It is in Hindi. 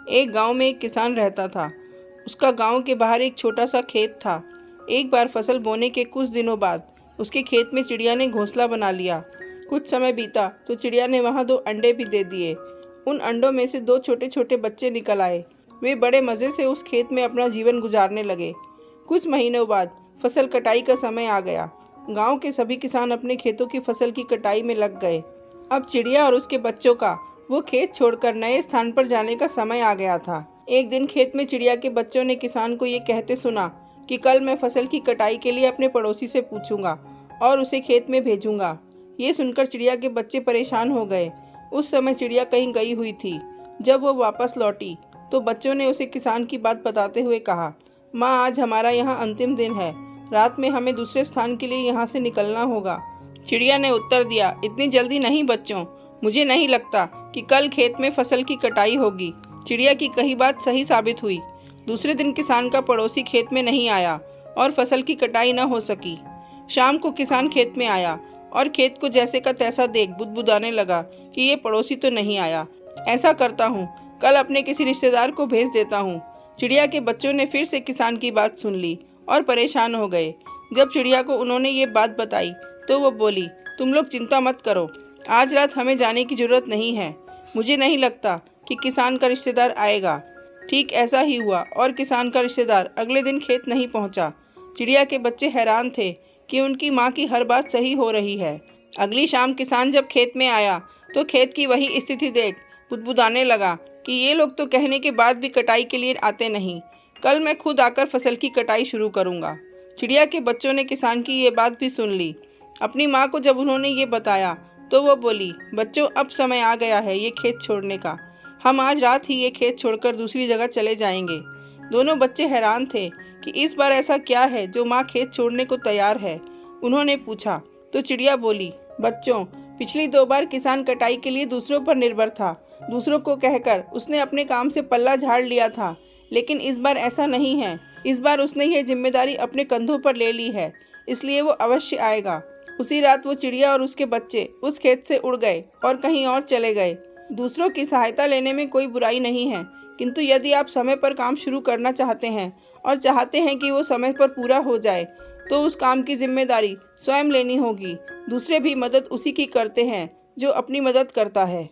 एक गांव में एक किसान रहता था। उसका गांव के बाहर एक छोटा सा खेत था। एक बार फसल बोने के कुछ दिनों बाद उसके खेत में चिड़िया ने घोंसला बना लिया। कुछ समय बीता तो चिड़िया ने वहां 2 अंडे भी दे दिए। उन अंडों में से 2 छोटे छोटे बच्चे निकल आए। वे बड़े मज़े से उस खेत में अपना जीवन गुजारने लगे। कुछ महीनों बाद फसल कटाई का समय आ गया। गांव के सभी किसान अपने खेतों की फसल की कटाई में लग गए। अब चिड़िया और उसके बच्चों का वो खेत छोड़कर नए स्थान पर जाने का समय आ गया था। एक दिन खेत में चिड़िया के बच्चों ने किसान को ये कहते सुना कि कल मैं फसल की कटाई के लिए अपने पड़ोसी से पूछूंगा और उसे खेत में भेजूंगा। ये सुनकर चिड़िया के बच्चे परेशान हो गए। उस समय चिड़िया कहीं गई हुई थी। जब वो वापस लौटी तो बच्चों ने उसे किसान की बात बताते हुए कहा, माँ, आज हमारा यहाँ अंतिम दिन है। रात में हमें दूसरे स्थान के लिए यहाँ से निकलना होगा। चिड़िया ने उत्तर दिया, इतनी जल्दी नहीं बच्चों, मुझे नहीं लगता कि कल खेत में फसल की कटाई होगी। चिड़िया की कही बात सही साबित हुई। दूसरे दिन किसान का पड़ोसी खेत में नहीं आया और फसल की कटाई न हो सकी। शाम को किसान खेत में आया और खेत को जैसे का तैसा देख बुदबुदाने लगा कि ये पड़ोसी तो नहीं आया। ऐसा करता हूँ, कल अपने किसी रिश्तेदार को भेज देता हूँ। चिड़िया के बच्चों ने फिर से किसान की बात सुन ली और परेशान हो गए। जब चिड़िया को उन्होंने ये बात बताई तो वो बोली, तुम लोग चिंता मत करो, आज रात हमें जाने की जरूरत नहीं है। मुझे नहीं लगता कि किसान का रिश्तेदार आएगा। ठीक ऐसा ही हुआ और किसान का रिश्तेदार अगले दिन खेत नहीं पहुंचा। चिड़िया के बच्चे हैरान थे कि उनकी माँ की हर बात सही हो रही है। अगली शाम किसान जब खेत में आया तो खेत की वही स्थिति देख बुदबुदाने लगा कि ये लोग तो कहने के बाद भी कटाई के लिए आते नहीं। कल मैं खुद आकर फसल की कटाई शुरू करूँगा। चिड़िया के बच्चों ने किसान की ये बात भी सुन ली। अपनी माँ को जब उन्होंने ये बताया तो वो बोली, बच्चों, अब समय आ गया है ये खेत छोड़ने का। हम आज रात ही ये खेत छोड़कर दूसरी जगह चले जाएंगे। दोनों बच्चे हैरान थे कि इस बार ऐसा क्या है जो माँ खेत छोड़ने को तैयार है। उन्होंने पूछा तो चिड़िया बोली, बच्चों, पिछली 2 बार किसान कटाई के लिए दूसरों पर निर्भर था। दूसरों को कहकर उसने अपने काम से पल्ला झाड़ लिया था, लेकिन इस बार ऐसा नहीं है। इस बार उसने यह जिम्मेदारी अपने कंधों पर ले ली है, इसलिए वो अवश्य आएगा। उसी रात वो चिड़िया और उसके बच्चे उस खेत से उड़ गए और कहीं और चले गए। दूसरों की सहायता लेने में कोई बुराई नहीं है, किंतु यदि आप समय पर काम शुरू करना चाहते हैं और चाहते हैं कि वो समय पर पूरा हो जाए तो उस काम की जिम्मेदारी स्वयं लेनी होगी। दूसरे भी मदद उसी की करते हैं जो अपनी मदद करता है।